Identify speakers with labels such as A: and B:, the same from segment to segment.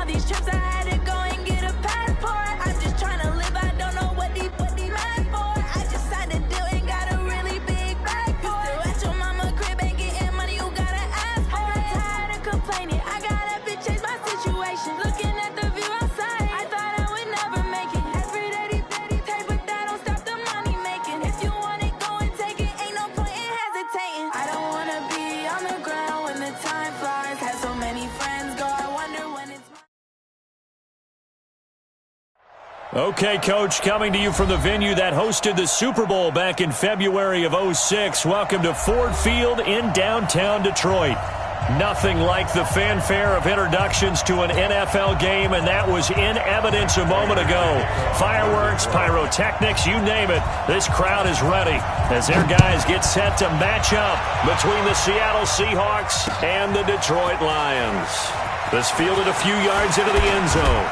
A: these trips, I had to go and get a passport. I'm just trying to live, I don't know what they mad for. I just signed a deal and got a really big bag for it. Still at your mama crib, ain't getting money, you gotta ask for it. I'm tired of complaining, I gotta bitch change my situation. Looking at the view outside, I thought I would never make it. Every day they take, but that don't stop the money making. If you want it, go and take it, ain't no point in hesitating. I don't wanna be on the ground when the time flies. Had so many friends go, I wonder when it's my...
B: Okay, Coach, coming to you from the venue that hosted the Super Bowl back in February of '06. Welcome to Ford Field in downtown Detroit. Nothing like the fanfare of introductions to an NFL game, and that was in evidence a moment ago. Fireworks, pyrotechnics, you name it. This crowd is ready as their guys get set to match up between the Seattle Seahawks and the Detroit Lions. This fielded a few yards into the end zone.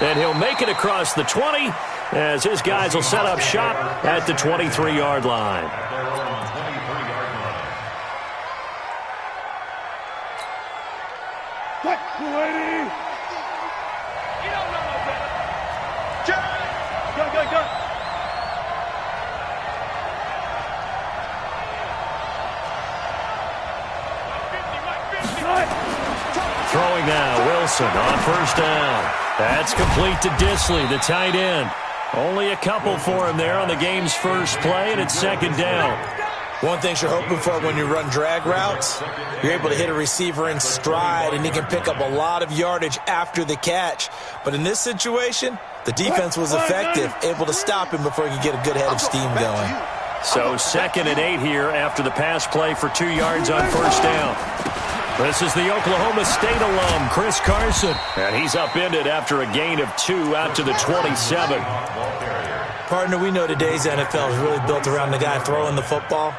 B: And he'll make it across the 20 as his guys will set up shop at the 23-yard line. Throwing now, Wilson on first down. That's complete to Disley, the tight end. Only a couple for him there on the game's first play, and it's second down.
C: One thing you're hoping for when you run drag routes, you're able to hit a receiver in stride, and he can pick up a lot of yardage after the catch. But in this situation, the defense was effective, able to stop him before he could get a good head of steam going.
B: So 2nd and 8 here after the pass play for 2 yards on first down. This is the Oklahoma State alum, Chris Carson. And he's upended after a gain of 2 out to the 27.
C: Partner, we know today's NFL is really built around the guy throwing the football.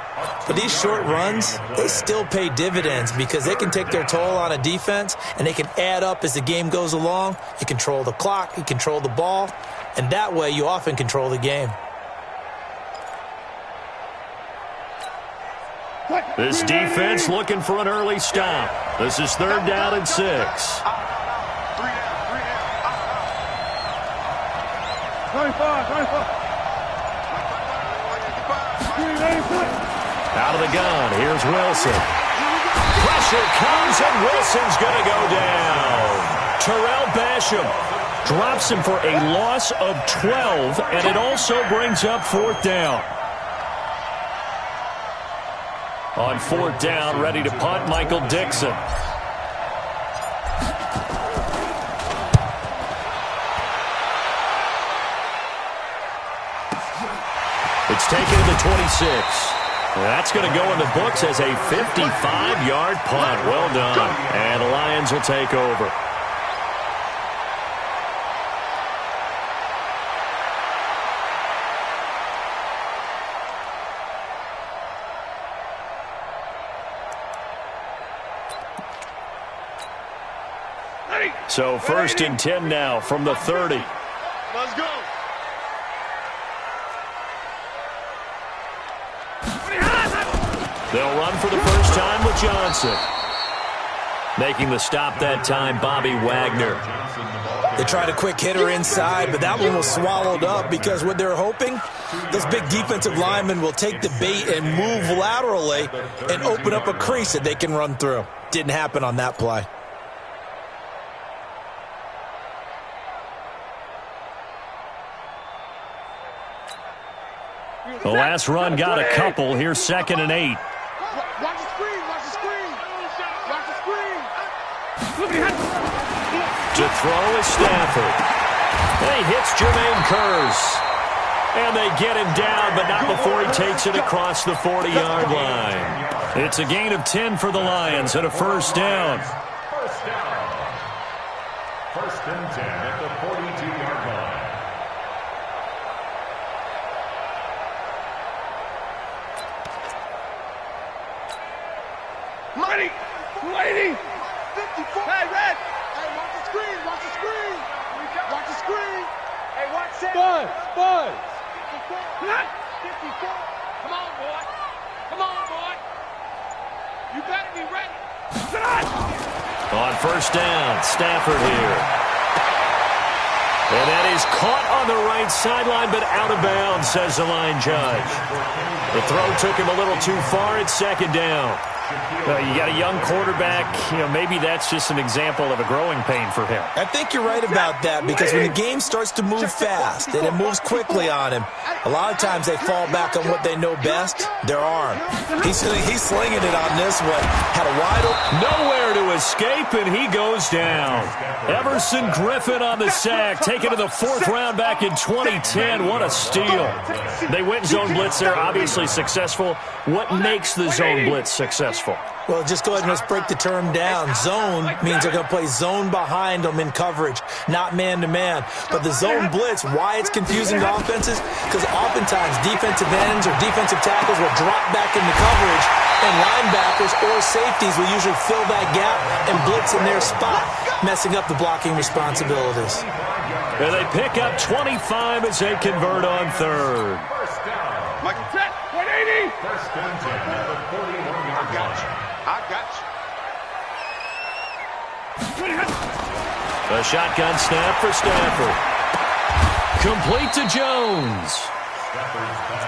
C: But these short runs, they still pay dividends because they can take their toll on a defense, and they can add up as the game goes along. You control the clock, you control the ball, and that way you often control the game.
B: This defense looking for an early stop. This is 3rd down and 6. Out of the gun, here's Wilson. Pressure comes, and Wilson's going to go down. Terrell Basham drops him for a loss of 12, and it also brings up 4th down. On 4th down, ready to punt, Michael Dixon. It's taken to the 26. That's going to go in the books as a 55-yard punt. Well done. And the Lions will take over. So 1st and 10 now from the 30.
D: Let's go.
B: They'll run for the first time with Johnson. Making the stop that time, Bobby Wagner.
C: They tried a quick hitter inside, but that one was swallowed up because what they're hoping, those big defensive linemen will take the bait and move laterally and open up a crease that they can run through. Didn't happen on that play.
B: The last run got a couple. Here's 2nd and 8.
D: Watch the screen, watch the screen. Watch the screen.
B: To throw is Stafford. And he hits Jermaine Kearse. And they get him down, but not before he takes it across the 40-yard line. It's a gain of 10 for the Lions and a first down.
E: First down. 1st and 10 at the 42-yard line.
D: Lady! 54. Hey, Red! Hey, watch the screen, watch the screen! Watch the screen! Hey, watch it! Bud! 54. Come on, boy! Come on, boy! You better be ready!
B: On first down, Stafford here. is caught on the right sideline, but out of bounds, says the line judge. The throw took him a little too far. It's second down. You got a young quarterback. Maybe that's just an example of a growing pain for him.
C: I think you're right about that, because when the game starts to move fast and it moves quickly on him, a lot of times they fall back on what they know best, their arm. He's slinging it on this one. Had a wide open.
B: Nowhere to escape, and he goes down. Everson Griffin on the sack, taken to the 4th round back in 2010. What a steal. They went zone blitz there, obviously successful. What makes the zone blitz successful?
C: Well, just go ahead and let's break the term down. Zone means they're going to play zone behind them in coverage, not man-to-man. But the zone blitz, why it's confusing to offenses? Because oftentimes defensive ends or defensive tackles will drop back into coverage, and linebackers or safeties will usually fill that gap and blitz in their spot, messing up the blocking responsibilities.
B: And they pick up 25 as they convert on 3rd.
D: Michael, 180.
E: First and 10 at the 41-yard line.
D: I got you.
B: A shotgun snap for Stafford. Complete to Jones.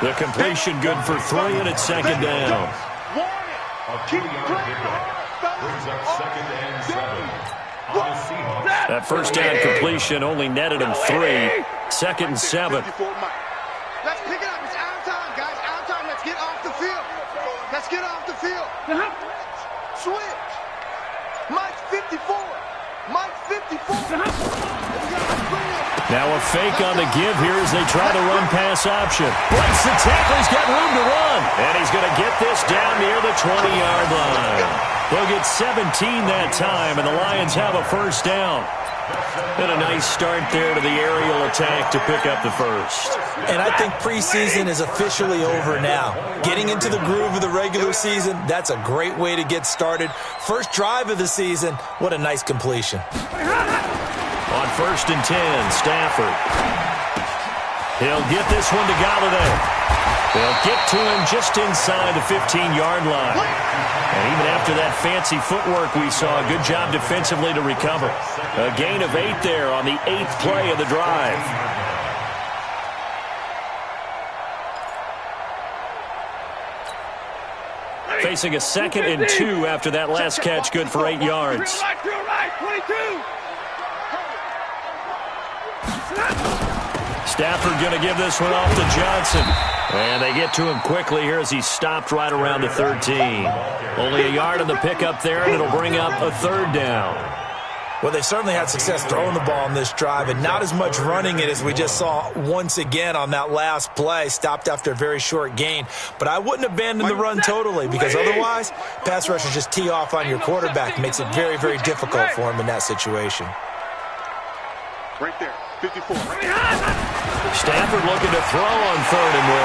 B: The completion good for 3, and it's second down.
E: A 2-yard pickup brings up 2nd and 7 on the Seahawks.
B: That first down completion only netted him 3. 2nd and 7.
D: Let's pick it up. It's out of time, guys. Out of time. Let's get off the field. Let's get off the field. Switch. Mike's 54. Mike's 54.
B: Now a fake on the give here as they try the run-pass option. Breaks the tackle. He's got room to run. And he's going to get this down near the 20-yard line. They'll get 17 that time, and the Lions have a first down. And a nice start there to the aerial attack to pick up the first.
C: And I think preseason is officially over now. Getting into the groove of the regular season, that's a great way to get started. First drive of the season, what a nice completion.
B: On 1st and 10, Stafford. He'll get this one to Galladay. They'll get to him just inside the 15-yard line. And even after that fancy footwork we saw, a good job defensively to recover. A gain of 8 there on the 8th play of the drive. Facing a 2nd and 2 after that last catch, good for 8 yards. Stafford going to give this one off to Johnson. And they get to him quickly here as he stopped right around the 13. Only a yard on the pickup there, and it'll bring up a 3rd down.
C: Well, they certainly had success throwing the ball on this drive, and not as much running it as we just saw once again on that last play, stopped after a very short gain. But I wouldn't abandon the run totally, because otherwise, pass rushers just tee off on your quarterback. It makes it very, very difficult for him in that situation.
D: Right there, 54.
B: Stafford looking to throw on 3rd and 1.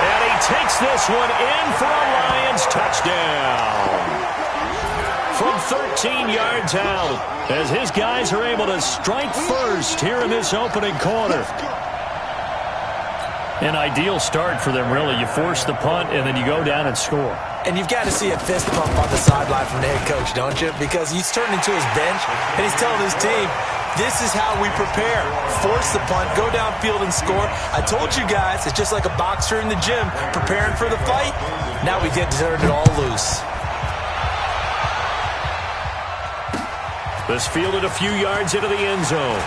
B: And he takes this one in for a Lions touchdown. From 13 yards out, as his guys are able to strike first here in this opening quarter. An ideal start for them, really. You force the punt, and then you go down and score.
C: And you've got to see a fist pump on the sideline from the head coach, don't you? Because he's turned into his bench, and he's telling his team, this is how we prepare. Force the punt, go downfield and score. I told you guys, it's just like a boxer in the gym preparing for the fight. Now we get to turn it all loose.
B: This fielded a few yards into the end zone.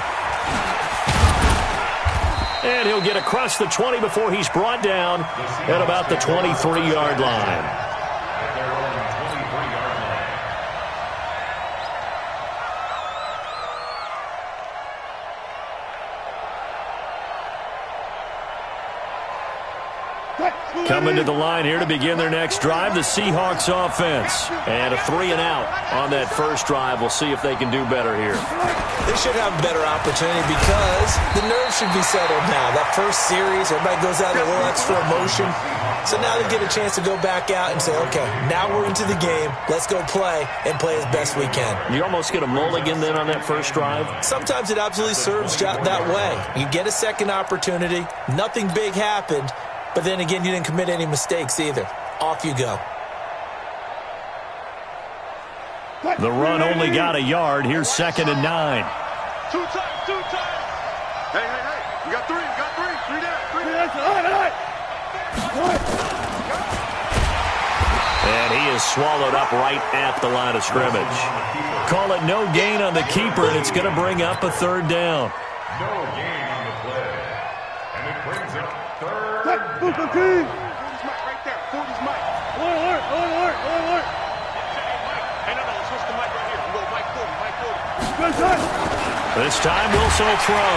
B: And he'll get across the 20 before he's brought down at about the 23-yard line. Coming to the line here to begin their next drive, the Seahawks offense. And a 3 and out on that first drive. We'll see if they can do better here.
C: They should have a better opportunity because the nerves should be settled now. That first series, everybody goes out with a little extra emotion. So now they get a chance to go back out and say, okay, now we're into the game. Let's go play and play as best we can.
B: You almost get a mulligan then on that first drive?
C: Sometimes it absolutely serves that way. You get a second opportunity. Nothing big happened. But then again, you didn't commit any mistakes either. Off you go.
B: The run only got a yard. Here's 2nd and 9.
D: Two times. Hey, hey, hey. You got three. You got three. Three down. Three down.
B: And he is swallowed up right at the line of scrimmage. Call it no gain on the keeper, and it's going to bring up a third down.
E: No gain on the play. And it brings up third down.
D: 40's Mike right there. 40's Mike. Alert. Hey, no, switch the mic right here. Go Mike 40.
B: This time Wilson will throw.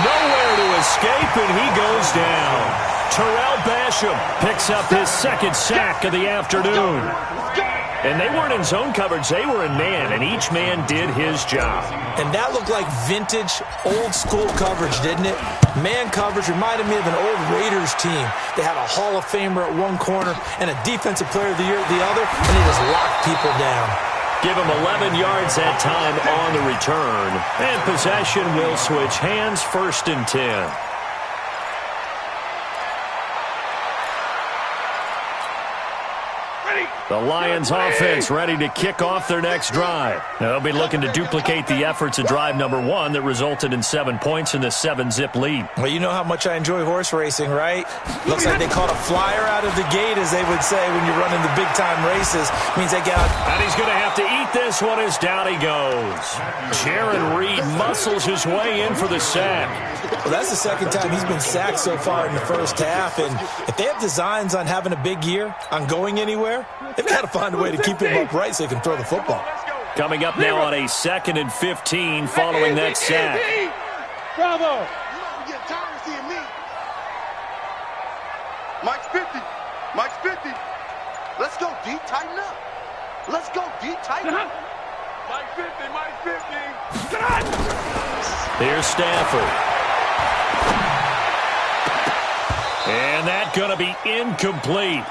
B: Nowhere to escape, and he goes down. Terrell Basham picks up his second sack of the afternoon. And they weren't in zone coverage. They were in man, and each man did his job.
C: And that looked like vintage, old-school coverage, didn't it? Man coverage reminded me of an old Raiders team. They had a Hall of Famer at one corner and a Defensive Player of the Year at the other, and they just locked people down.
B: Give him 11 yards that time on the return. And possession will switch hands, 1st and 10. The Lions offense ready to kick off their next drive. They'll be looking to duplicate the efforts of drive number 1 that resulted in 7 points in the 7-zip lead.
C: Well, you know how much I enjoy horse racing, right? Looks like they caught a flyer out of the gate, as they would say when you're running the big-time races. Means they got...
B: And he's going to have to eat this one as down he goes. Jaron Reed muscles his way in for the sack.
C: Well, that's the second time he's been sacked so far in the first half. And if they have designs on having a big year, on going anywhere, they've got to find a way to keep him upright so he can throw the football.
B: Coming up now on a 2nd and 15 following that sack.
D: Bravo. You get tired of seeing me. Mike's 50. Mike's 50. Let's go, D. Tighten up. Let's go, D. Tighten up. Mike's 50. Mike's 50.
B: Here's Stafford. And that's going to be incomplete.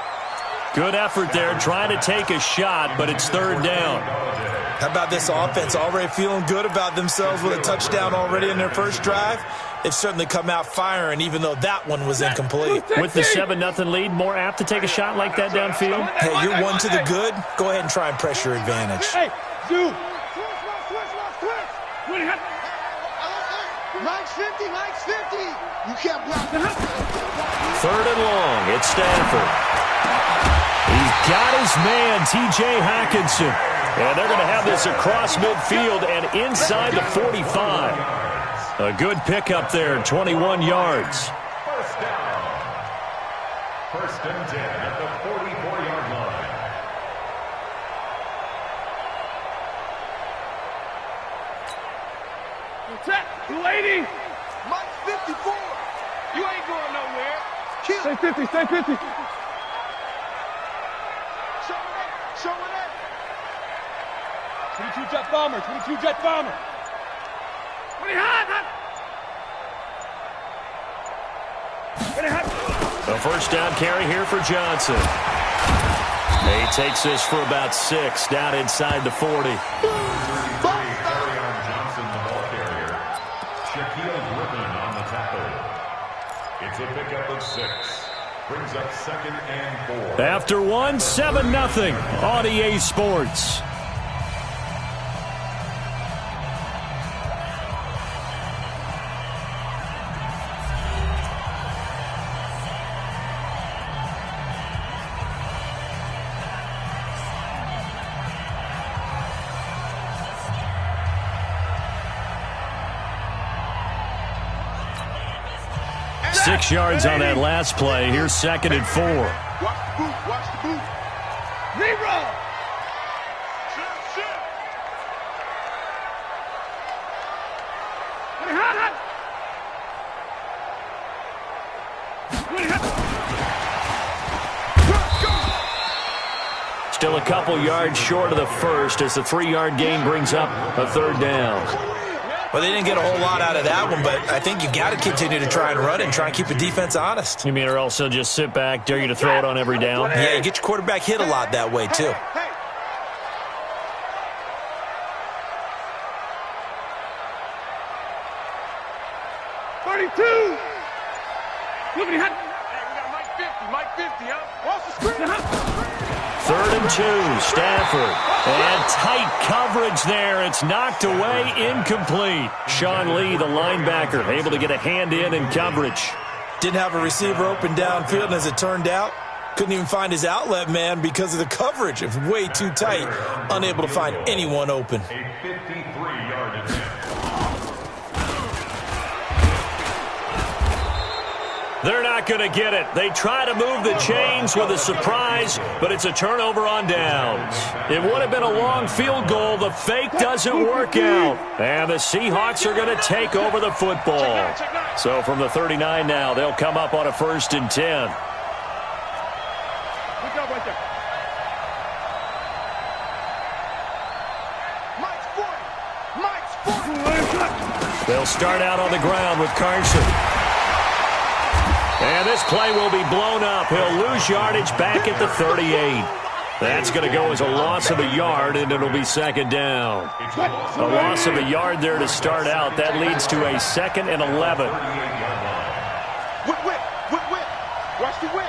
B: Good effort there, trying to take a shot, but it's 3rd down.
C: How about this offense already feeling good about themselves with a touchdown already in their first drive? They've certainly come out firing, even though that one was incomplete.
B: With the 7-0 lead, more apt to take a shot like that downfield?
C: Hey, you're one to the good. Go ahead and try and press your advantage.
D: Hey, Zoo. Mike's 50. Mike's 50. You can't block.
B: 3rd and long. It's Stafford. He's got his man, T.J. Hockenson. And they're going to have this across midfield and inside the 45. A good pickup there, 21 yards.
E: 1st down. 1st and 10 at the 44-yard line.
D: Set. 280. Mike's 54. You ain't going nowhere. Kill. Stay 50. Stay 50. Show it up. 22 jet bomber. 22 jet bomber. Pretty hot.
B: A 1st down carry here for Johnson. He takes this for about 6 down inside the 40.
E: It's a pickup of 6. Brings up 2nd and 4.
B: After 1, 7-0 on EA Sports. Six yards on that last play. Here's 2nd and 4.
D: Watch the boot. Watch the boot. Reroll. Shit.
B: Still a couple yards short of the first as the 3-yard gain brings up a 3rd down.
C: Well, they didn't get a whole lot out of that one, but I think you got to continue to try and run it and try and keep the defense honest.
B: You mean, or else they'll just sit back, dare you to throw it on every down?
C: Yeah, you get your quarterback hit a lot that way, too.
D: Hey. Look at him. Hey, we got Mike 50. Mike 50, huh? Watch the screen.
B: 3rd and 2, Stafford. And tight coverage there. It's knocked away, incomplete. Sean Lee, the linebacker, able to get a hand in coverage.
C: Didn't have a receiver open downfield, and as it turned out, couldn't even find his outlet man because of the coverage. It was way too tight. Unable to find anyone open.
E: A 53-yard attempt.
B: They're not going to get it. They try to move the chains with a surprise, but it's a turnover on downs. It would have been a long field goal. The fake doesn't work out. And the Seahawks are going to take over the football. So from the 39 now, they'll come up on a 1st and 10. They'll start out on the ground with Carson. And this play will be blown up. He'll lose yardage back at the 38. That's going to go as a loss of a yard, and it'll be 2nd down. A loss of a yard there to start out. That leads to a 2nd and 11.
D: Whip. Watch the whip.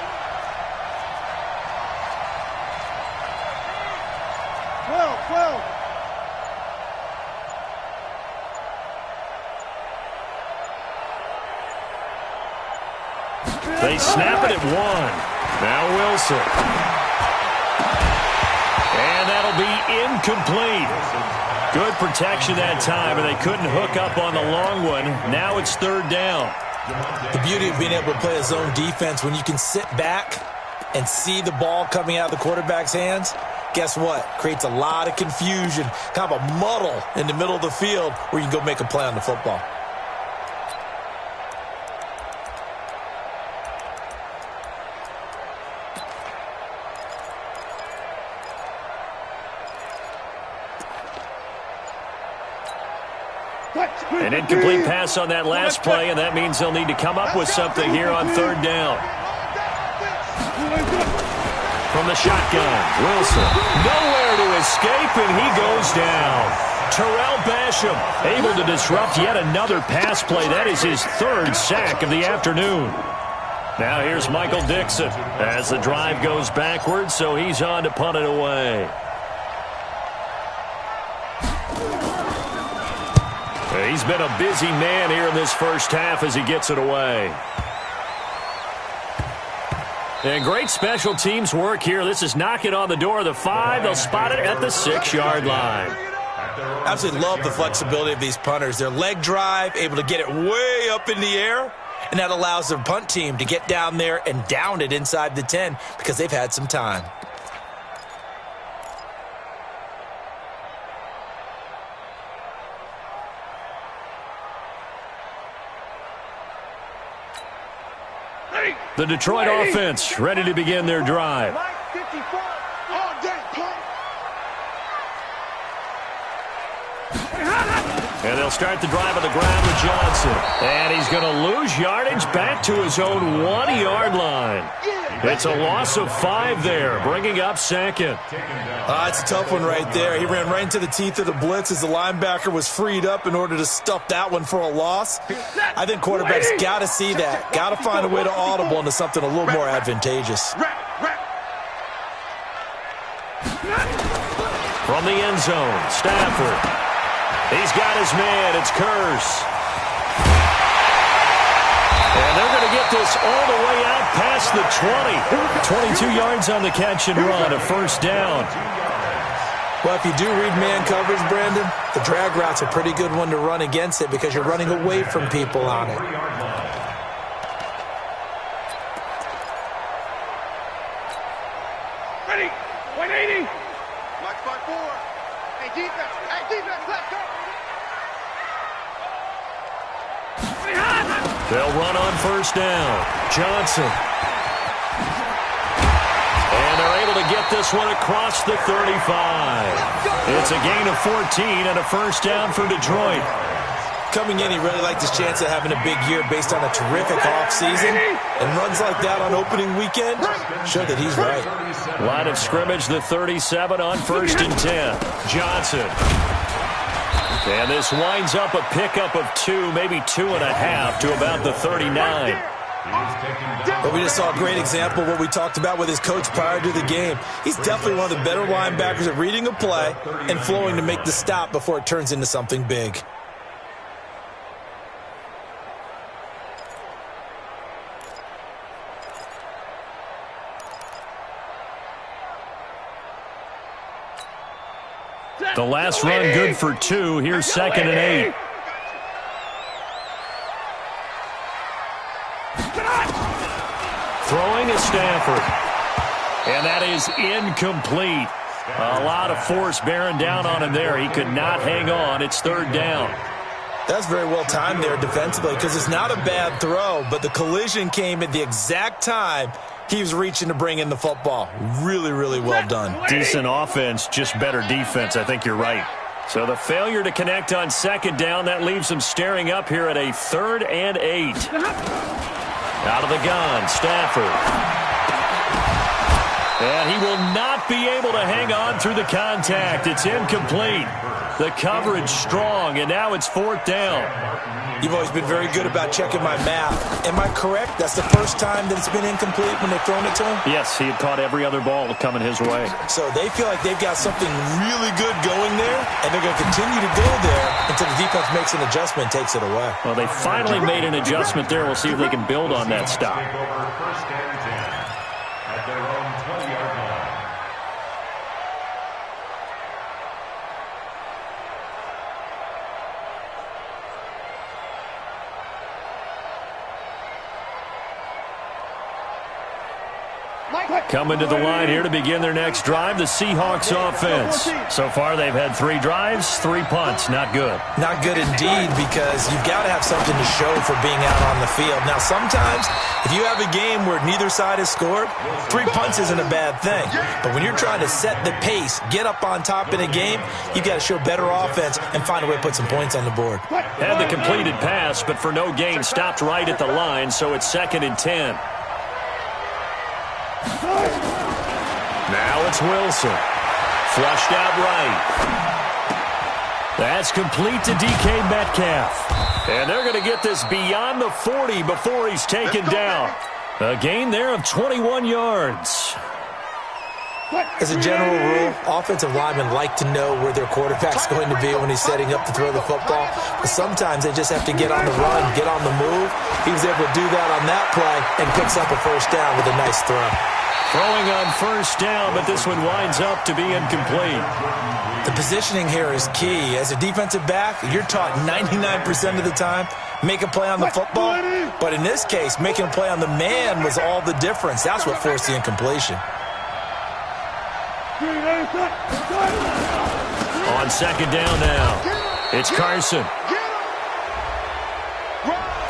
D: 12.
B: They snap it at 1. Now Wilson. And that'll be incomplete. Good protection that time, and they couldn't hook up on the long one. Now it's 3rd down.
C: The beauty of being able to play a zone defense, when you can sit back and see the ball coming out of the quarterback's hands, guess what? Creates a lot of confusion, kind of a muddle in the middle of the field where you can go make a play on the football.
B: An incomplete pass on that last play, and that means they'll need to come up with something here on 3rd down. From the shotgun, Wilson. Nowhere to escape, and he goes down. Terrell Basham able to disrupt yet another pass play. That is his 3rd sack of the afternoon. Now here's Michael Dixon as the drive goes backwards, so he's on to punt it away. He's been a busy man here in this first half as he gets it away. And great special teams work here. This is knocking on the door of the 5. They'll spot it at the 6-yard line.
C: Absolutely love the flexibility of these punters. Their leg drive, able to get it way up in the air, and that allows their punt team to get down there and down it inside the 10 because they've had some time.
B: The Detroit offense ready to begin their drive. And they'll start the drive on the ground with Johnson. And he's going to lose yardage back to his own 1-yard line. It's a loss of 5 there, bringing up 2nd.
C: It's a tough one right there. He ran right into the teeth of the blitz as the linebacker was freed up in order to stuff that one for a loss. I think quarterbacks got to see that. Got to find a way to audible into something a little more advantageous.
B: From the end zone, Stafford. He's got his man. It's Curse. And they're going to get this all the way out past the 20. 22 yards on the catch and run, a 1st down.
C: Well, if you do read man coverage, Brandon, the drag route's a pretty good one to run against it because you're running away from people on it.
D: Ready, 180. March by 4. Hey, defense, let's go.
B: They'll run on 1st down. Johnson. And they're able to get this one across the 35. It's a gain of 14 and a 1st down for Detroit.
C: Coming in, he really liked his chance of having a big year based on a terrific offseason. And runs like that on opening weekend show that he's right.
B: Line of scrimmage, the 37 on 1st and 10. Johnson. And this winds up a pickup of 2, maybe 2.5 to about the 39.
C: But we just saw a great example of what we talked about with his coach prior to the game. He's definitely one of the better linebackers at reading a play and flowing to make the stop before it turns into something big.
B: The last run good for 2. Here's 2nd and 8. Throwing is Stafford. And that is incomplete. A lot of force bearing down on him there. He could not hang on. It's 3rd down.
C: That's very well timed there defensively because it's not a bad throw, but the collision came at the exact time he was reaching to bring in the football. Really, really well done.
B: Decent offense, just better defense. I think you're right. So the failure to connect on 2nd down, that leaves him staring up here at a 3rd and 8. Out of the gun, Stafford. And he will not be able to hang on through the contact. It's incomplete. The coverage strong, and now it's 4th down.
C: You've always been very good about checking my math. Am I correct? That's the first time that it's been incomplete when they've thrown it to him?
B: Yes, he had caught every other ball coming his way.
C: So they feel like they've got something really good going there, and they're going to continue to go there until the defense makes an adjustment and takes it away.
B: Well, they finally made an adjustment there. We'll see if they can build on that stop. Coming to the line here to begin their next drive, the Seahawks offense. So far, they've had 3 drives, 3 punts. Not good.
C: Not good indeed, because you've got to have something to show for being out on the field. Now, sometimes, if you have a game where neither side has scored, 3 punts isn't a bad thing. But when you're trying to set the pace, get up on top in a game, you've got to show better offense and find a way to put some points on the board.
B: Had the completed pass, but for no gain, stopped right at the line, so it's 2nd and 10. Now it's Wilson. Flushed out right. That's complete to DK Metcalf. And they're going to get this beyond the 40 before he's taken down. A gain there of 21 yards.
C: As a general rule, offensive linemen like to know where their quarterback's going to be when he's setting up to throw the football. But sometimes they just have to get on the run, get on the move. He was able to do that on that play and picks up a 1st down with a nice throw.
B: Throwing on 1st down, but this one winds up to be incomplete.
C: The positioning here is key. As a defensive back, you're taught 99% of the time, make a play on the football. But in this case, making a play on the man was all the difference. That's what forced the incompletion.
B: On 2nd down now, it's Carson.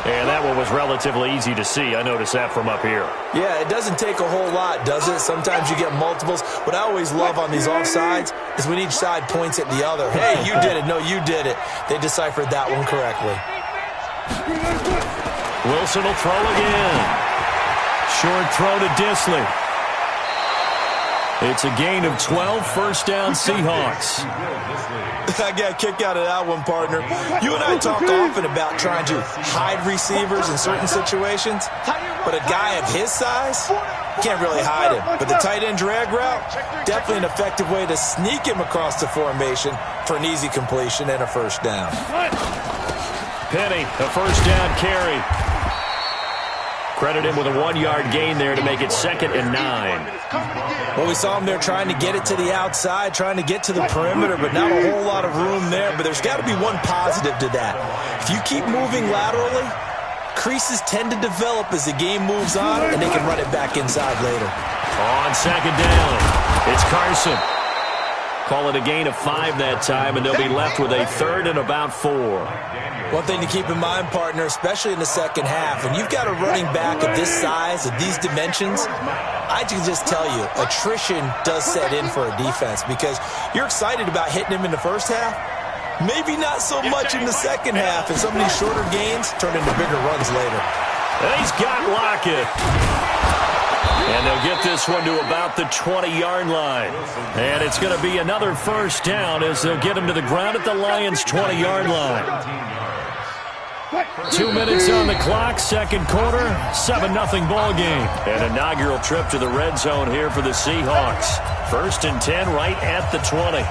B: And that one was relatively easy to see. I noticed that from up here.
C: Yeah, it doesn't take a whole lot, does it? Sometimes you get multiples. What I always love on these offsides is when each side points at the other. Hey, you did it. No, you did it. They deciphered that one correctly.
B: Wilson will throw again. Short throw to Disley. It's a gain of 12, 1st down Seahawks.
C: I got a kick out of that one, partner. You and I talk often about trying to hide receivers in certain situations, but a guy of his size can't really hide him. But the tight end drag route, definitely an effective way to sneak him across the formation for an easy completion and a 1st down.
B: Penny, a 1st down carry. Credit him with a 1-yard gain there to make it 2nd and 9.
C: Well, we saw him there trying to get it to the outside, trying to get to the perimeter, but not a whole lot of room there. But there's got to be one positive to that. If you keep moving laterally, creases tend to develop as the game moves on, and they can run it back inside later.
B: On 2nd down, it's Carson. Call it a gain of 5 that time, and they'll be left with a 3rd and about 4.
C: One thing to keep in mind, partner, especially in the second half, and you've got a running back of this size, of these dimensions, I can just tell you, attrition does set in for a defense because you're excited about hitting him in the first half, maybe not so much in the second half, and some of these shorter gains turn into bigger runs later.
B: And he's got Lockett. And they'll get this one to about the 20-yard line. And it's going to be another 1st down as they'll get him to the ground at the Lions' 20-yard line. 2 minutes on the clock, second quarter, 7-0 ball game. An inaugural trip to the red zone here for the Seahawks. 1st and 10 right at the 20.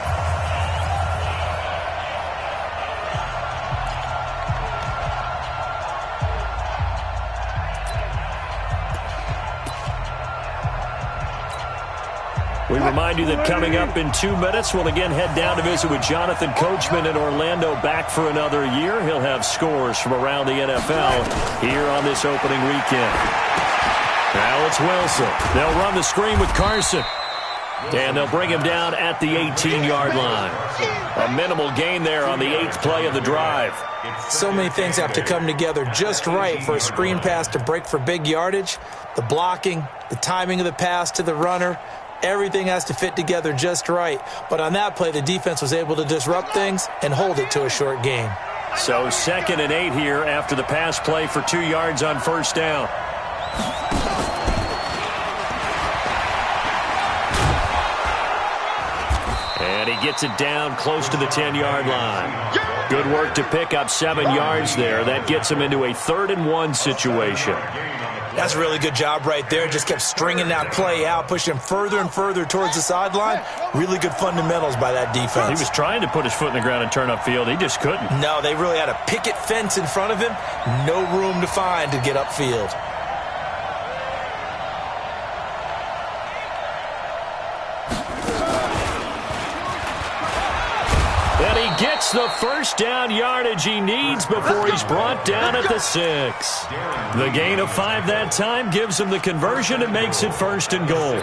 B: We remind you that coming up in 2 minutes, we'll again head down to visit with Jonathan Coachman in Orlando, back for another year. He'll have scores from around the NFL here on this opening weekend. Now it's Wilson. They'll run the screen with Carson. And they'll bring him down at the 18-yard line. A minimal gain there on the 8th play of the drive.
C: So many things have to come together just right for a screen pass to break for big yardage. The blocking, the timing of the pass to the runner, everything has to fit together just right. But on that play, the defense was able to disrupt things and hold it to a short gain.
B: So 2nd and 8 here after the pass play for 2 yards on first down. And he gets it down close to the 10-yard line. Good work to pick up 7 yards there. That gets him into a 3rd and 1 situation.
C: That's a really good job right there. Just kept stringing that play out, pushing him further and further towards the sideline. Really good fundamentals by that defense.
B: He was trying to put his foot in the ground and turn upfield. He just couldn't.
C: No, they really had a picket fence in front of him. No room to find to get upfield.
B: And he gets the first down yardage he needs before he's brought down at the 6. The gain of 5 that time gives him the conversion and makes it 1st and goal.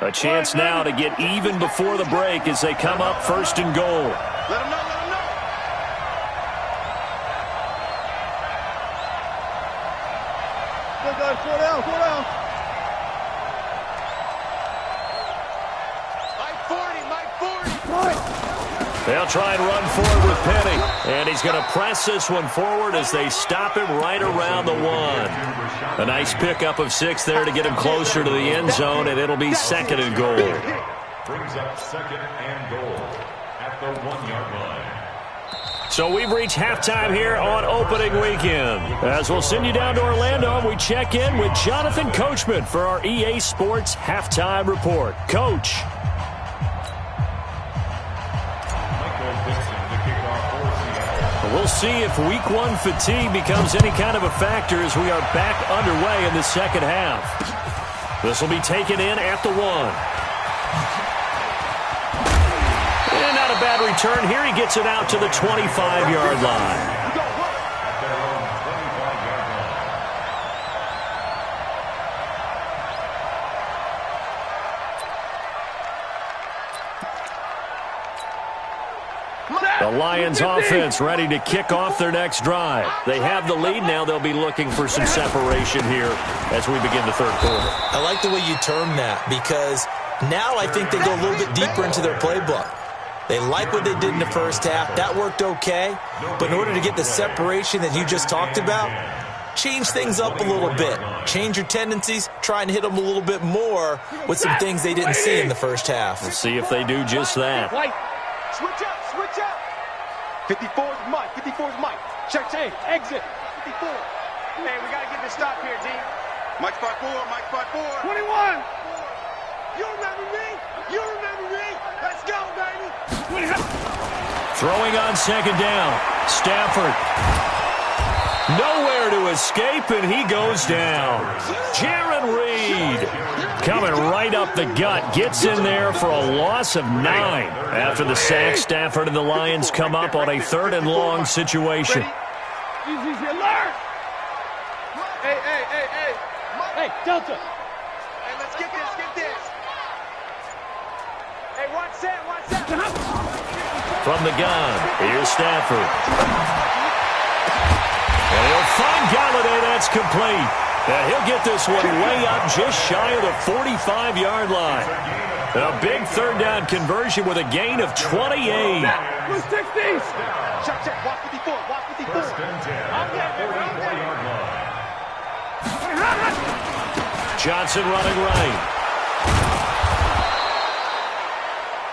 B: A chance now to get even before the break as they come up 1st and goal.
D: Let him know, let him know. Good guys, 4 down, 4 down.
B: They'll try and run forward with Penny. And he's going to press this one forward as they stop him right around the 1. A nice pickup of 6 there to get him closer to the end zone, and it'll be 2nd and goal.
E: Brings up 2nd and goal at the 1-yard line.
B: So we've reached halftime here on opening weekend. As we'll send you down to Orlando, we check in with Jonathan Coachman for our EA Sports Halftime Report. Coach. We'll see if Week 1 fatigue becomes any kind of a factor as we are back underway in the second half. This will be taken in at the 1. And not a bad return here. He gets it out to the 25-yard line. The Lions offense ready to kick off their next drive. They have the lead. Now they'll be looking for some separation here as we begin the 3rd quarter.
C: I like the way you term that because now I think they go a little bit deeper into their playbook. They like what they did in the first half. That worked okay. But in order to get the separation that you just talked about, change things up a little bit. Change your tendencies. Try and hit them a little bit more with some things they didn't see in the first half.
B: We'll see if they do just that.
D: Switch up, switch up. 54's Mike, 54's Mike. Check, exit. 54. Hey, we got to get this stop here, D. Mike spot 4, Mike spot 4. 21. You remember me? You remember me? Let's go, baby.
B: Throwing on 2nd down. Stafford. Nowhere to escape, and he goes down. Jaron Reed coming right up the gut. Gets in there for a loss of 9. After the sack, Stafford and the Lions come up on a 3rd and long situation.
D: Easy, alert. Hey, Delta. Hey, let's get this. Hey, watch that.
B: From the gun, here's Stafford. And he'll find Galladay. That's complete. And he'll get this one way up just shy of the 45-yard line. A big 3rd down conversion with a gain of 28.
D: Who's 60? Check. Watch 54. Watch 54.
B: Johnson running right.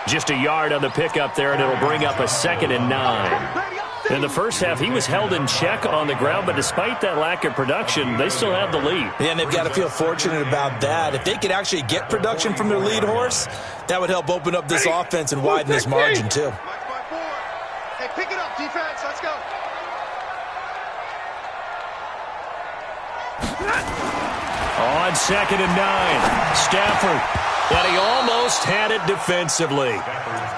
B: Just a yard on the pickup there, and it'll bring up a 2nd and 9. In the first half, he was held in check on the ground, but despite that lack of production, they still have the lead.
C: Yeah, and they've got to feel fortunate about that. If they could actually get production from their lead horse, that would help open up this offense and widen this margin, too.
D: Hey, pick it up, defense. Let's go.
B: On 2nd and 9, Stafford. And he almost had it defensively.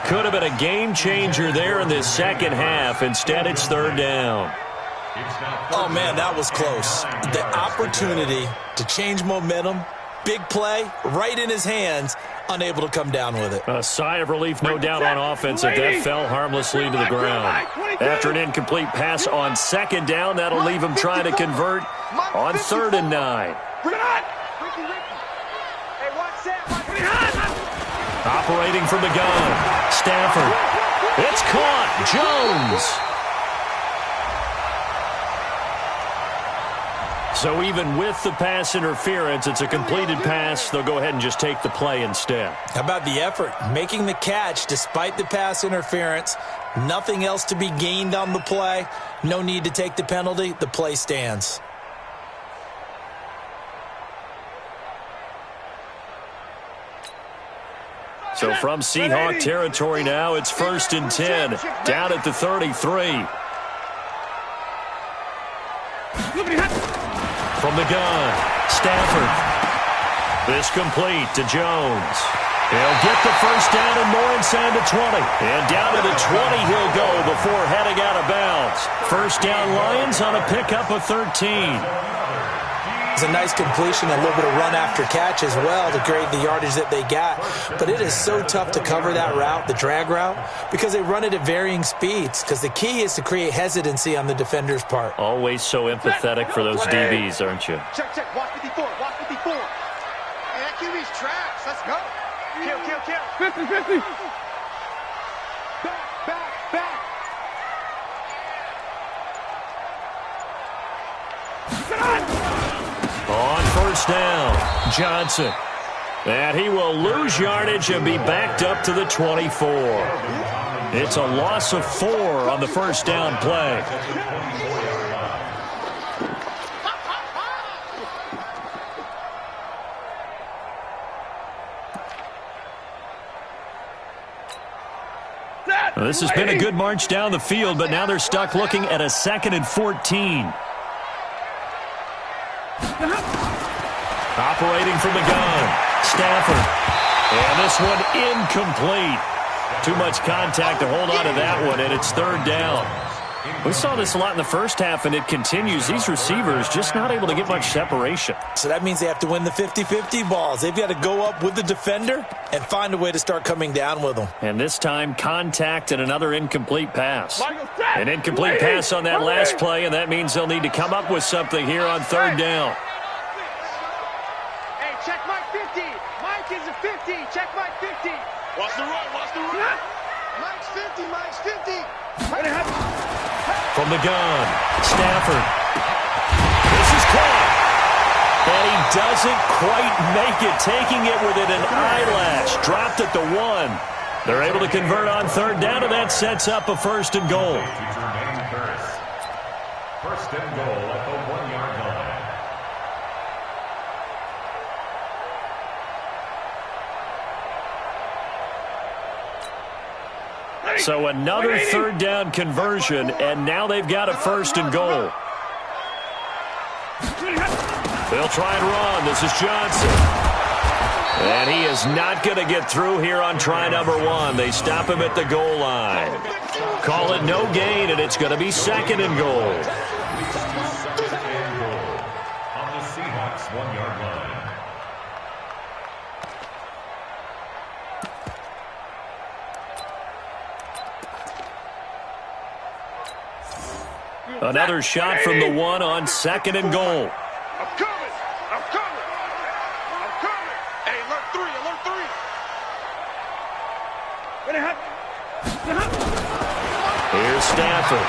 B: Could have been a game changer there in this second half. Instead, it's 3rd down.
C: Oh, man, that was close. The opportunity to change momentum, big play, right in his hands, unable to come down with it.
B: A sigh of relief, no doubt, on offense if that fell harmlessly to the ground. After an incomplete pass on 2nd down, that'll leave him trying to convert on 3rd and 9. Operating from the gun, Stafford. It's caught. Jones. So even with the pass interference, it's a completed pass. They'll go ahead and just take the play instead.
C: How about the effort? Making the catch despite the pass interference. Nothing else to be gained on the play. No need to take the penalty. The play stands.
B: So from Seahawk territory now, it's 1st and 10, down at the 33. From the gun, Stafford. This complete to Jones. He'll get the 1st down and more inside the 20. And down to the 20 he'll go before heading out of bounds. 1st down Lions on a pickup of 13.
C: It's a nice completion, a little bit of run after catch as well to create the yardage that they got. But it is so tough to cover that route, the drag route, because they run it at varying speeds. Because the key is to create hesitancy on the defender's part.
B: Always so empathetic for those DBs, aren't you?
D: Check, check. Watch 54. Watch 54. Hey, that QB's trash. Let's go. Kill, kill, kill.
E: 50-50.
D: Back.
B: On 1st down, Johnson. And he will lose yardage and be backed up to the 24. It's a loss of 4 on the 1st down play. Well, this has been a good march down the field, but now they're stuck looking at a 2nd and 14. Operating from the gun, Stafford. And this one incomplete. Too much contact to hold on to that one, and it's 3rd down. We saw this a lot in the first half, and it continues. These receivers just not able to get much separation.
C: So that means they have to win the 50-50 balls. They've got to go up with the defender and find a way to start coming down with them.
B: And this time, contact and another incomplete pass. An incomplete pass on that last play, and that means they'll need to come up with something here on 3rd down.
D: Hey, check Mike 50. Mike is a 50. Check Mike 50. Watch the run. Mike's 50. Mike's 50.
B: From the gun, Stafford. This is caught. And he doesn't quite make it, taking it within an eyelash. Dropped at the 1. They're able to convert on 3rd down, and that sets up a 1st and goal.
E: 1st and goal at the 1-yard line.
B: So another 3rd down conversion, and now they've got a 1st and goal. They'll try and run. This is Johnson. And he is not going to get through here on try number 1. They stop him at the goal line. Call it no gain, and it's going to be 2nd and goal.
E: Second and goal on the Seahawks 1-yard line.
B: Another shot from the 1 on 2nd and goal.
D: I'm coming. Hey, alert 3.
B: Here's Stafford.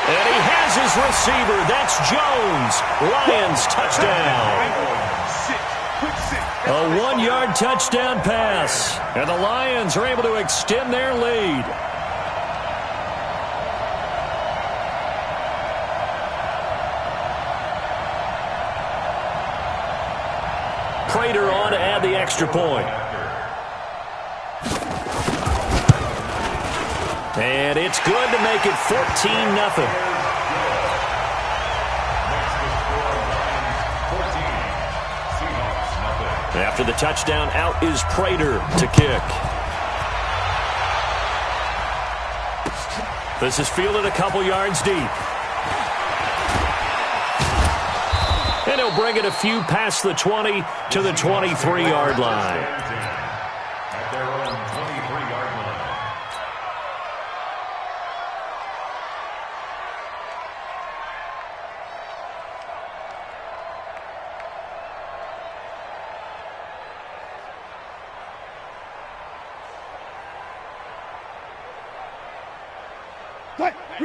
B: And he has his receiver. That's Jones. Lions touchdown.
D: Quick 6.
B: A 1-yard touchdown pass. And the Lions are able to extend their lead. Prater on to add the extra point. And it's good to make it 14-0. After the touchdown, out is Prater to kick. This is fielded a couple yards deep. And he'll bring it a few past the 20 to the 23-yard line.
E: At their own 23-yard line.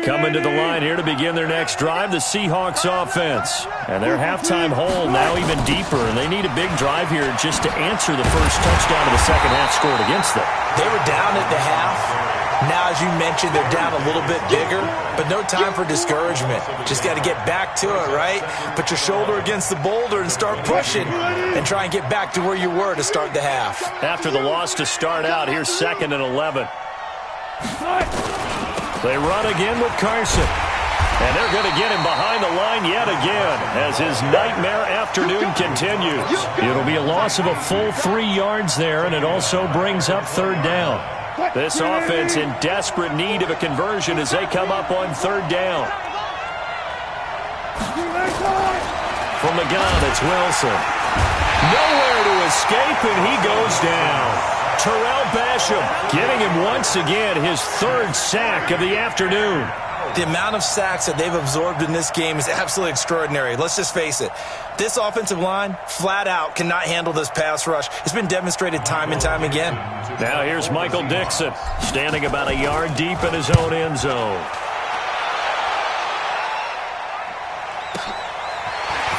B: Coming to the line here to begin their next drive, the Seahawks offense. And their halftime hole now even deeper, and they need a big drive here just to answer the first touchdown of the second half scored against them.
C: They were down at the half. Now, as you mentioned, they're down a little bit bigger, but no time for discouragement. Just got to get back to it, right? Put your shoulder against the boulder and start pushing and try and get back to where you were to start the half.
B: After the loss to start out, here's 2nd and 11. They run again with Carson. And they're going to get him behind the line yet again as his nightmare afternoon continues. It'll be a loss of a full 3 yards there, and it also brings up 3rd down. This offense in desperate need of a conversion as they come up on 3rd down. From the gun, it's Wilson. Nowhere to escape, and he goes down. Terrell Basham getting him once again his 3rd sack of the afternoon.
C: The amount of sacks that they've absorbed in this game is absolutely extraordinary. Let's just face it. This offensive line, flat out, cannot handle this pass rush. It's been demonstrated time and time again.
B: Now here's Michael Dixon, standing about a yard deep in his own end zone.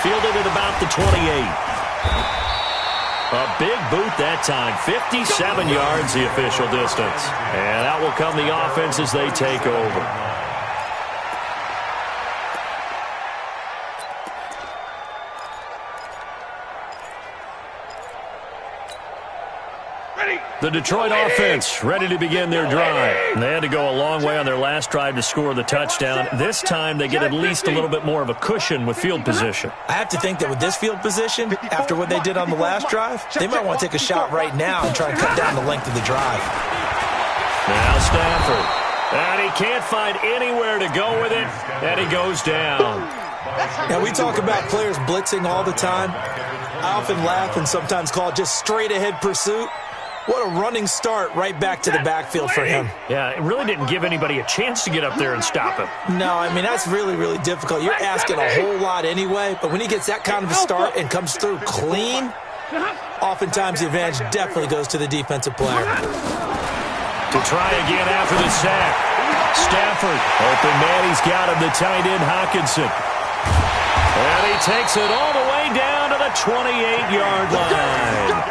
B: Fielded at about the 28. A big boot that time, 57 yards the official distance. And out will come the offense as they take over. The Detroit offense ready to begin their drive. They had to go a long way on their last drive to score the touchdown. This time they get at least a little bit more of a cushion with field position.
C: I have to think that with this field position, after what they did on the last drive, they might want to take a shot right now and try and cut down the length of the drive.
B: Now Stafford. And he can't find anywhere to go with it, and he goes down.
C: Now, we talk about players blitzing all the time. I often laugh and sometimes call it just straight-ahead pursuit. What a running start right back to the backfield for him.
B: Yeah, it really didn't give anybody a chance to get up there and stop him.
C: No, I mean, that's really, really difficult. You're asking a whole lot anyway, but when he gets that kind of a start and comes through clean, oftentimes the advantage definitely goes to the defensive player.
B: To try again after the sack. Stafford, open man, he's got him, the tight end Hockenson. And he takes it all the way down to the 28-yard line.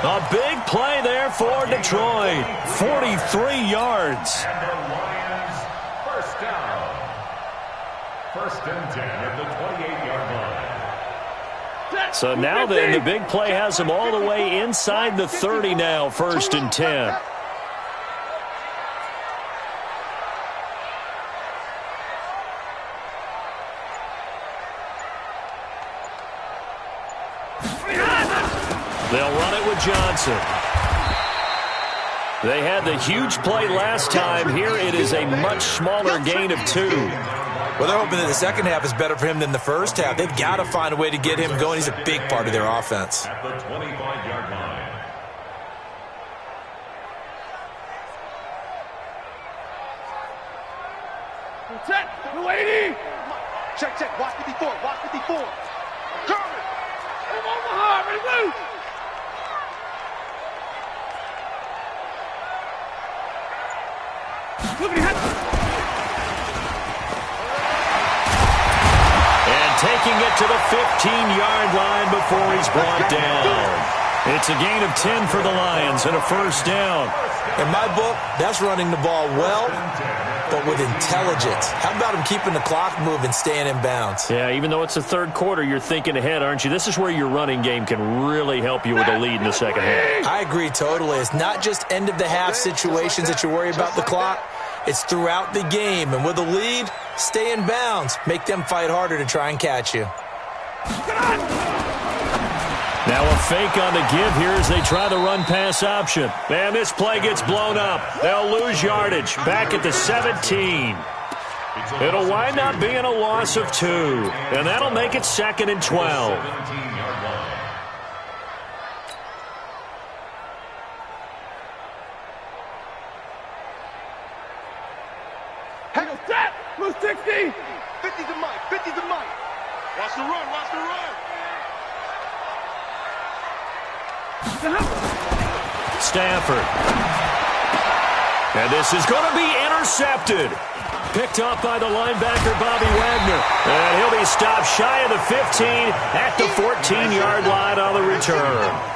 B: A big play there for Detroit. 43 yards.
E: And the Lions, first down. 1st and 10 at the 28-yard line.
B: So now then, the big play has him all the way inside the 30 now, 1st and 10. They'll run it with Johnson. They had the huge play last time. Here it is a much smaller gain of 2.
C: Well, they're hoping that the second half is better for him than the first half. They've got to find a way to get him going. He's a big part of their offense.
E: At the 25-yard line.
D: Check. Watch 54. Watch 54. Curry. Come on, Mahar. Ready, move.
B: And taking it to the 15-yard line before he's brought down. It's a gain of 10 for the Lions and a first down.
C: In my book, that's running the ball well, but with intelligence. How about him keeping the clock moving, staying in bounds?
B: Yeah, even though it's the third quarter, you're thinking ahead, aren't you? This is where your running game can really help you with a lead in the second half.
C: I agree totally. It's not just end-of-the-half situations that you worry about the clock. It's throughout the game. And with a lead, stay in bounds. Make them fight harder to try and catch you.
B: Now a fake on the give here as they try the run-pass option. And this play gets blown up. They'll lose yardage. Back at the 17. It'll wind up being a loss of 2. And that'll make it 2nd and 12.
D: Heck, set! Blue 60! 50 to Mike, 50 to Mike. Watch the run, watch the run.
B: Stafford. And this is going to be intercepted. Picked up by the linebacker, Bobby Wagner. And he'll be stopped shy of the 15 at the 14-yard line on the return.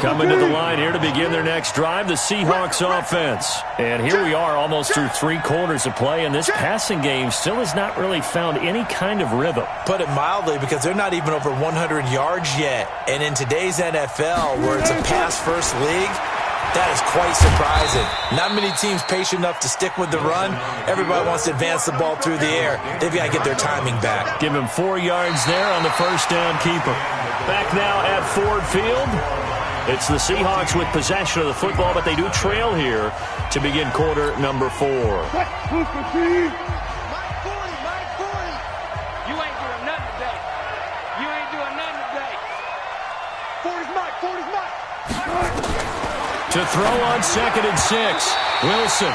B: Coming to the line here to begin their next drive, the Seahawks offense. And here we are almost through 3 quarters of play, and this passing game still has not really found any kind of rhythm.
C: Put it mildly, because they're not even over 100 yards yet. And in today's NFL, where it's a pass-first league, that is quite surprising. Not many teams patient enough to stick with the run. Everybody wants to advance the ball through the air. They've got to get their timing back.
B: Give him 4 yards there on the first down keeper. Back now at Ford Field. It's the Seahawks with possession of the football, but they do trail here to begin quarter number 4.
D: Mike 40, Mike 40. You ain't doing nothing today. You ain't doing nothing today. 40's Mike, 40's Mike.
B: To throw on 2nd and 6. Wilson.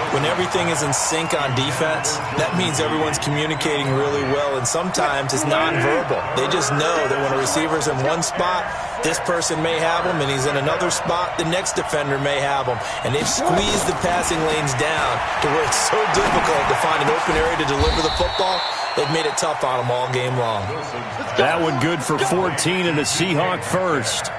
C: When everything is in sync on defense, that means everyone's communicating really well, and sometimes it's nonverbal. They just know that when a receiver's in one spot, this person may have him, and he's in another spot, the next defender may have him. And they've squeezed the passing lanes down to where it's so difficult to find an open area to deliver the football. They've made it tough on them all game long.
B: That one good for 14 and a Seahawk first.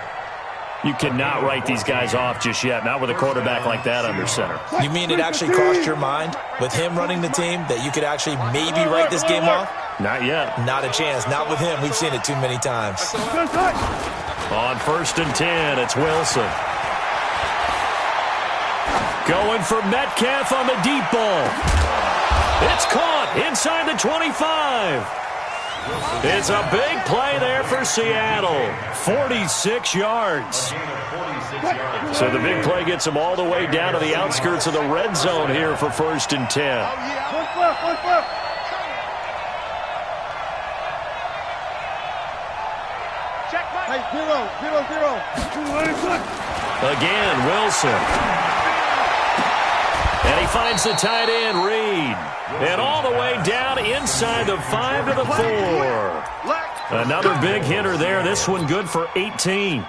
B: You cannot write these guys off just yet, not with a quarterback like that under center.
C: You mean it actually crossed your mind with him running the team that you could actually maybe write this game off?
B: Not yet.
C: Not a chance. Not with him. We've seen it too many times.
B: On 1st and 10, it's Wilson. Going for Metcalf on the deep ball. It's caught inside the 25. It's a big play there for Seattle. 46 yards. So the big play gets them all the way down to the outskirts of the red zone here for 1st and 10. Again, Wilson. And he finds the tight end, Reed. And all the way down inside the 5 to the 4. Another big hitter there. This one good for 18.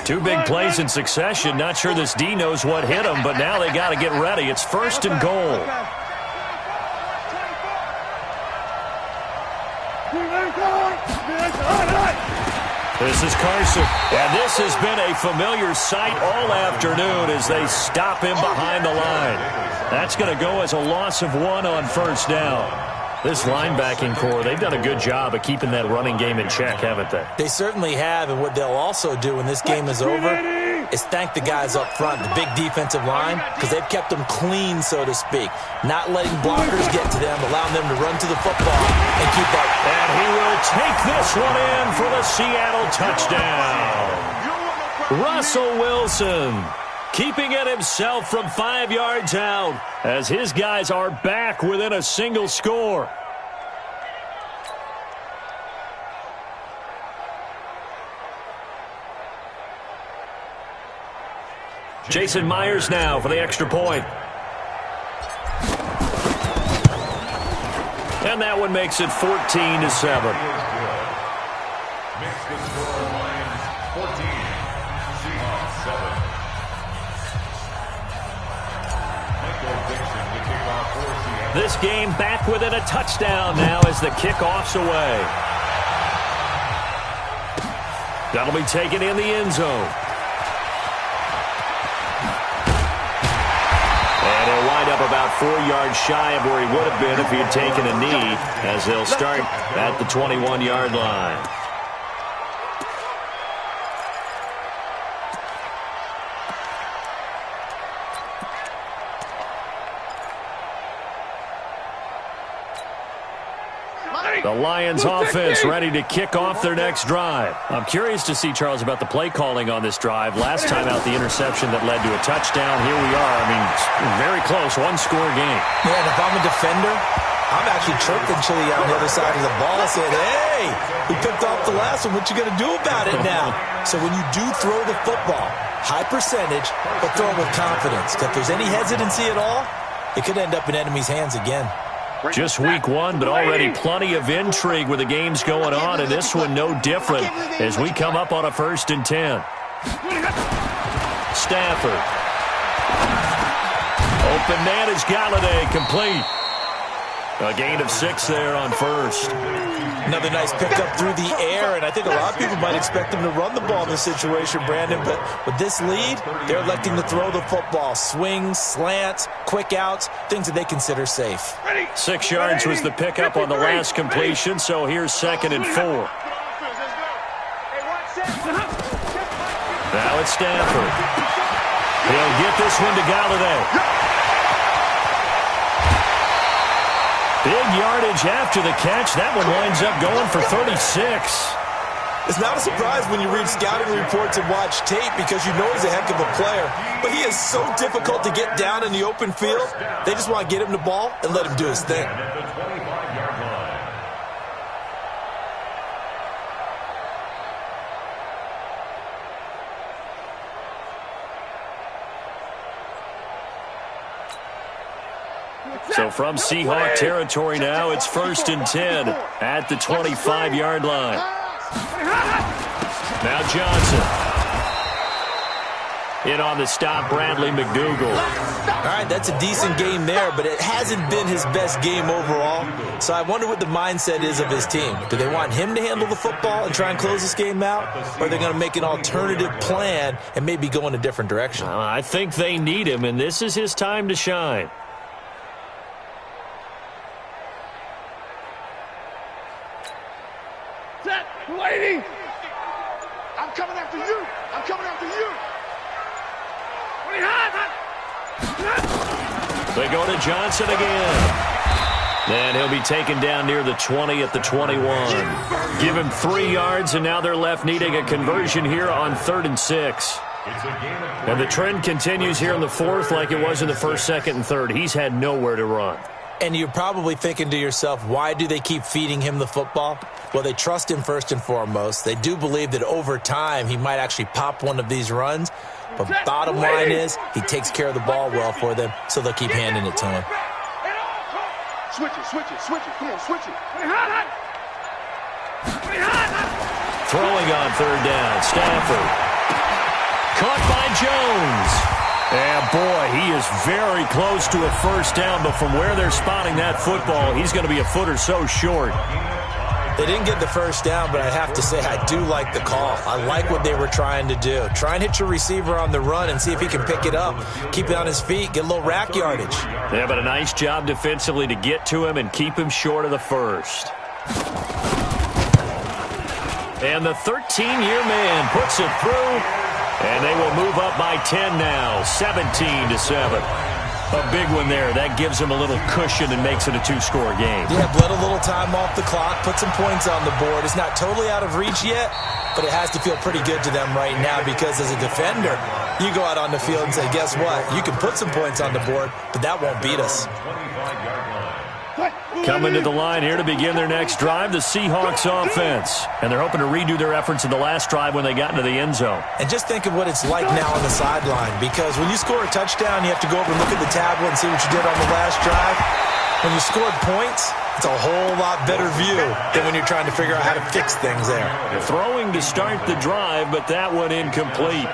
B: 2 big plays in succession. Not sure this D knows what hit him, but now they got to get ready. It's 1st and goal. This is Carson, and this has been a familiar sight all afternoon as they stop him behind the line. That's going to go as a loss of 1 on 1st down. This linebacking core, they've done a good job of keeping that running game in check, haven't they?
C: They certainly have, and what they'll also do when this game is over is thank the guys up front, the big defensive line, because they've kept them clean, so to speak. Not letting blockers get to them, allowing them to run to the football and keep up.
B: And he will take this one in for the Seattle touchdown. Russell Wilson keeping it himself from 5 yards out as his guys are back within a single score. Jason Myers now for the extra point. And that one makes it 14-7.
E: Makes the score Lions 14, Seahawks 7. Michael Dixon to kick off for Seattle.
B: This game back within a touchdown now as the kickoff's away. That'll be taken in the end zone. And he'll wind up about 4 yards shy of where he would have been if he had taken a knee, as they'll start at the 21-yard line. The Lions offense ready to kick off their next drive. I'm curious to see, Charles, about the play calling on this drive. Last time out, the interception that led to a touchdown. Here we are. I mean, very close, one-score game.
C: Yeah, and if I'm a defender, I'm actually chirping Chili on the other side of the ball saying, hey, we picked off the last one. What you going to do about it now? So when you do throw the football, high percentage, but throw it with confidence. If there's any hesitancy at all, it could end up in enemy's hands again.
B: Just week one, but already plenty of intrigue with the games going on, and this one no different as we come up on a 1st and 10. Stafford. Open man is Galladay, complete. A gain of 6 there on first.
C: Another nice pickup through the air, and I think a lot of people might expect him to run the ball in this situation, Brandon, but with this lead, they're electing to throw the football. Swings, slants, quick outs, things that they consider safe.
B: 6 yards was the pickup on the last completion, so here's 2nd and 4. Now it's Stafford. He'll get this one to Galladay. Big yardage after the catch. That one winds up going for 36.
C: It's not a surprise when you read scouting reports and watch tape because you know he's a heck of a player. But he is so difficult to get down in the open field. They just want to get him the ball and let him do his thing.
B: So from Seahawk territory now, it's 1st and 10 at the 25-yard line. Now Johnson. In on the stop, Bradley McDougald.
C: All right, that's a decent game there, but it hasn't been his best game overall. So I wonder what the mindset is of his team. Do they want him to handle the football and try and close this game out? Or are they going to make an alternative plan and maybe go in a different direction?
B: I think they need him, and this is his time to shine.
D: Lady! I'm coming after you! I'm coming after you!
B: They go to Johnson again. And he'll be taken down near the 20 at the 21. Give him 3 yards, and now they're left needing a conversion here on 3rd and 6. And the trend continues here in the 4th like it was in the 1st, 2nd, and 3rd. He's had nowhere to run.
C: And you're probably thinking to yourself, why do they keep feeding him the football? Well, they trust him first and foremost. They do believe that over time he might actually pop one of these runs. But bottom line is he takes care of the ball well for them, so they'll keep handing it to him.
D: Switch it, switch it, switch it. Come on, switch it.
B: Throwing on 3rd down, Stafford. Caught by Jones. And, boy, he is very close to a 1st down, but from where they're spotting that football, he's going to be a foot or so short.
C: They didn't get the 1st down, but I have to say I do like the call. I like what they were trying to do. Try and hit your receiver on the run and see if he can pick it up. Keep it on his feet, get a little rack yardage.
B: Yeah, but a nice job defensively to get to him and keep him short of the 1st. And the 13-year man puts it through. And they will move up by 10 now, 17-7. A big one there. That gives them a little cushion and makes it a 2-score game.
C: Yeah, bled a little time off the clock, put some points on the board. It's not totally out of reach yet, but it has to feel pretty good to them right now because as a defender, you go out on the field and say, guess what? You can put some points on the board, but that won't beat us.
B: Coming to the line here to begin their next drive, the Seahawks offense. And they're hoping to redo their efforts in the last drive when they got into the end zone.
C: And just think of what it's like now on the sideline, because when you score a touchdown, you have to go over and look at the tablet and see what you did on the last drive. When you scored points, it's a whole lot better view than when you're trying to figure out how to fix things there.
B: They're throwing to start the drive, but that one incomplete.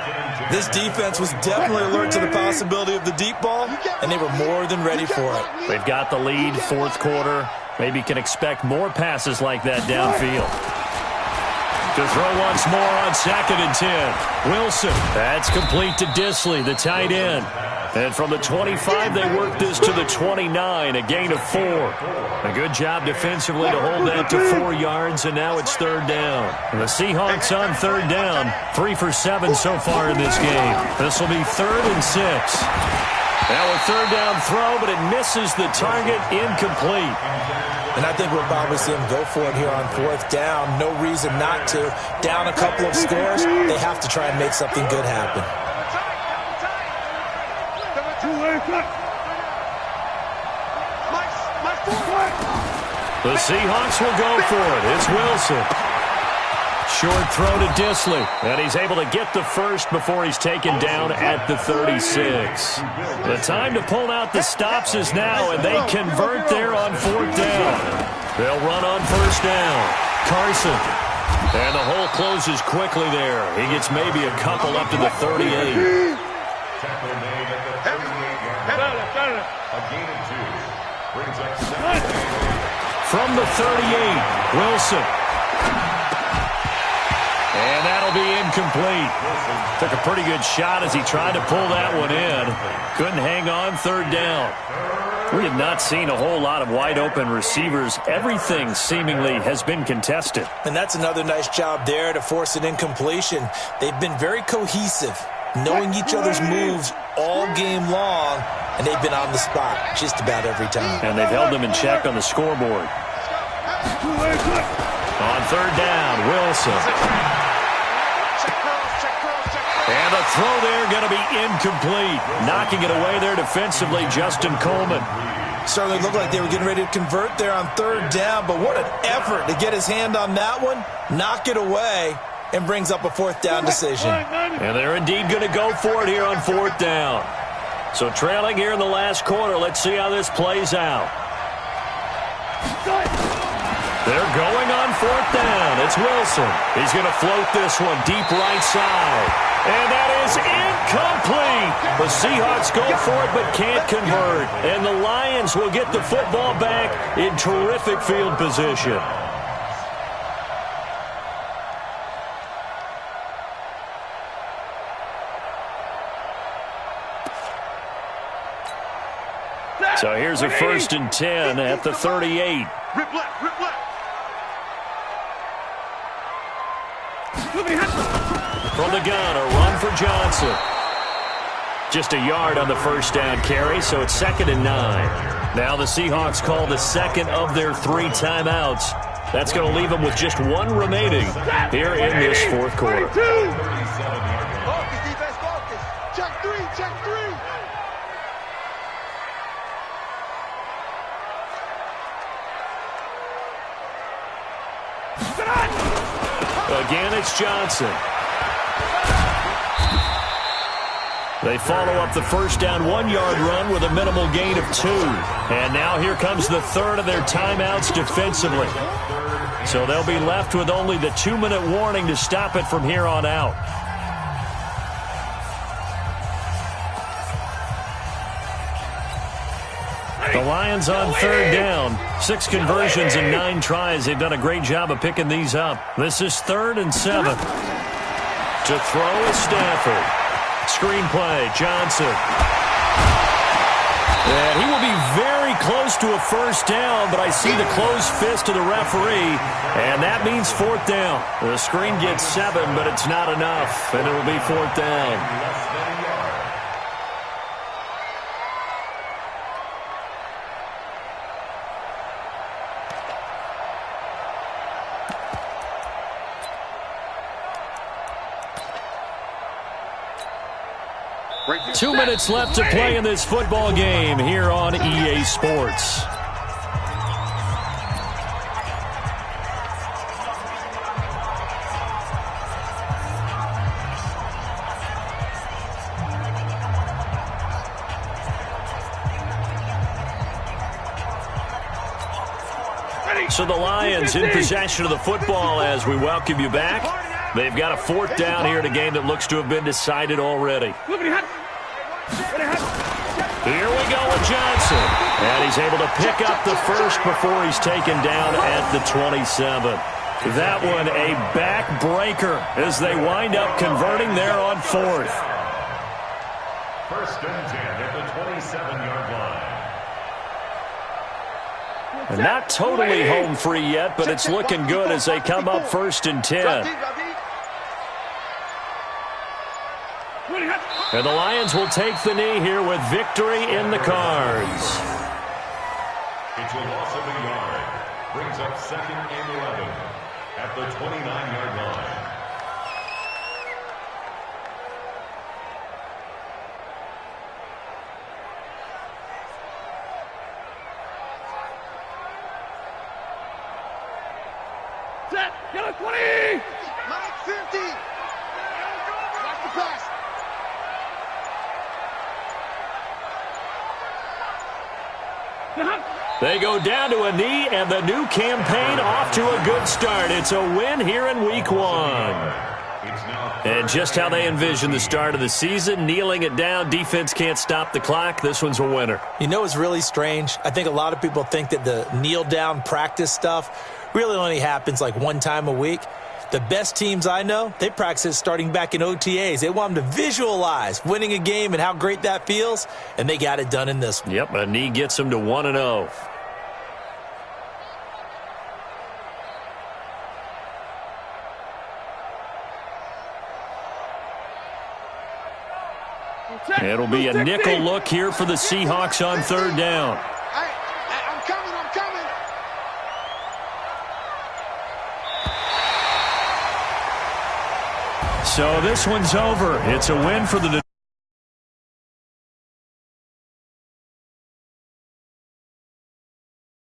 C: This defense was definitely alert to the possibility of the deep ball, and they were more than ready for it.
B: They've got the lead, fourth quarter. Maybe can expect more passes like that downfield. To throw once more on 2nd and 10. Wilson. That's complete to Disley, the tight end. And from the 25, they work this to the 29, a gain of 4. A good job defensively to hold that to 4 yards, and now it's 3rd down. The Seahawks on 3rd down, 3 for 7 so far in this game. This will be 3rd and 6. Now a 3rd down throw, but it misses the target, incomplete.
C: And I think we'll probably see them go for it here on 4th down. No reason not to. Down a couple of scores, they have to try and make something good happen.
B: The Seahawks will go for it. It's Wilson. Short throw to Disley. And he's able to get the first before he's taken down at the 36. The time to pull out the stops is now, and they convert there on 4th down. They'll run on 1st down. Carson. And the hole closes quickly there. He gets maybe a couple up to the 38. From the 38, Wilson. And that'll be incomplete. Took a pretty good shot as he tried to pull that one in. Couldn't hang on, 3rd down. We have not seen a whole lot of wide-open receivers. Everything seemingly has been contested.
C: And that's another nice job there to force an incompletion. They've been very cohesive, knowing each other's moves all game long, and they've been on the spot just about every time.
B: And they've held them in check on the scoreboard. On 3rd down, Wilson. And the throw there going to be incomplete. Knocking it away there defensively, Justin Coleman.
C: Certainly looked like they were getting ready to convert there on 3rd down, but what an effort to get his hand on that one, knock it away, and brings up a 4th down decision.
B: And they're indeed going to go for it here on 4th down. So trailing here in the last quarter, let's see how this plays out. They're going on 4th down. It's Wilson. He's going to float this one deep right side. And that is incomplete. The Seahawks go for it but can't convert. And the Lions will get the football back in terrific field position. So here's a 1st and 10 at the 38.
D: Rip left, rip left.
B: From the gun, a run for Johnson. Just a yard on the 1st down carry, so it's 2nd and 9. Now the Seahawks call the 2nd of their 3 timeouts. That's going to leave them with just 1 remaining here in this 4th quarter.
D: Focus, defense, focus. Check 3, check 3.
B: Again, it's Johnson. They follow up the 1st down 1-yard run with a minimal gain of 2. And now here comes the 3rd of their timeouts defensively. So they'll be left with only the 2-minute warning to stop it from here on out. The Lions on 3rd down. 6 conversions and 9 tries. They've done a great job of picking these up. This is 3rd and 7. To throw is Stafford. Screenplay, Johnson. And he will be very close to a 1st down, but I see the closed fist of the referee, and that means 4th down. The screen gets 7, but it's not enough, and it will be 4th down.
D: Right
B: 2 minutes left to play in this football game here on EA Sports. So the Lions in possession of the football as we welcome you back. They've got a 4th down here in a game that looks to have been decided already. Here we go with Johnson. And he's able to pick up the first before he's taken down at the 27. That one a backbreaker as they wind up converting there on 4th.
E: 1st and 10 at the 27-yard line.
B: And not totally home free yet, but it's looking good as they come up 1st and 10. And the Lions will take the knee here with victory in the cards.
E: It's a loss of a yard. Brings up 2nd and 11 at the 29-yard line.
D: Set. Get a 20. Mike 50. Watch the pass.
B: They go down to a knee, and the new campaign off to a good start. It's a win here in Week 1. And just how they envision the start of the season, kneeling it down, defense can't stop the clock. This one's a winner.
C: You know, it's really strange. I think a lot of people think that the kneel-down practice stuff really only happens like one time a week. The best teams I know, they practice it starting back in OTAs. They want them to visualize winning a game and how great that feels, and they got it done in this one.
B: Yep, a knee gets them to 1-0. It'll be a nickel look here for the Seahawks on 3rd down.
D: I'm coming.
B: So this one's over. It's a win for the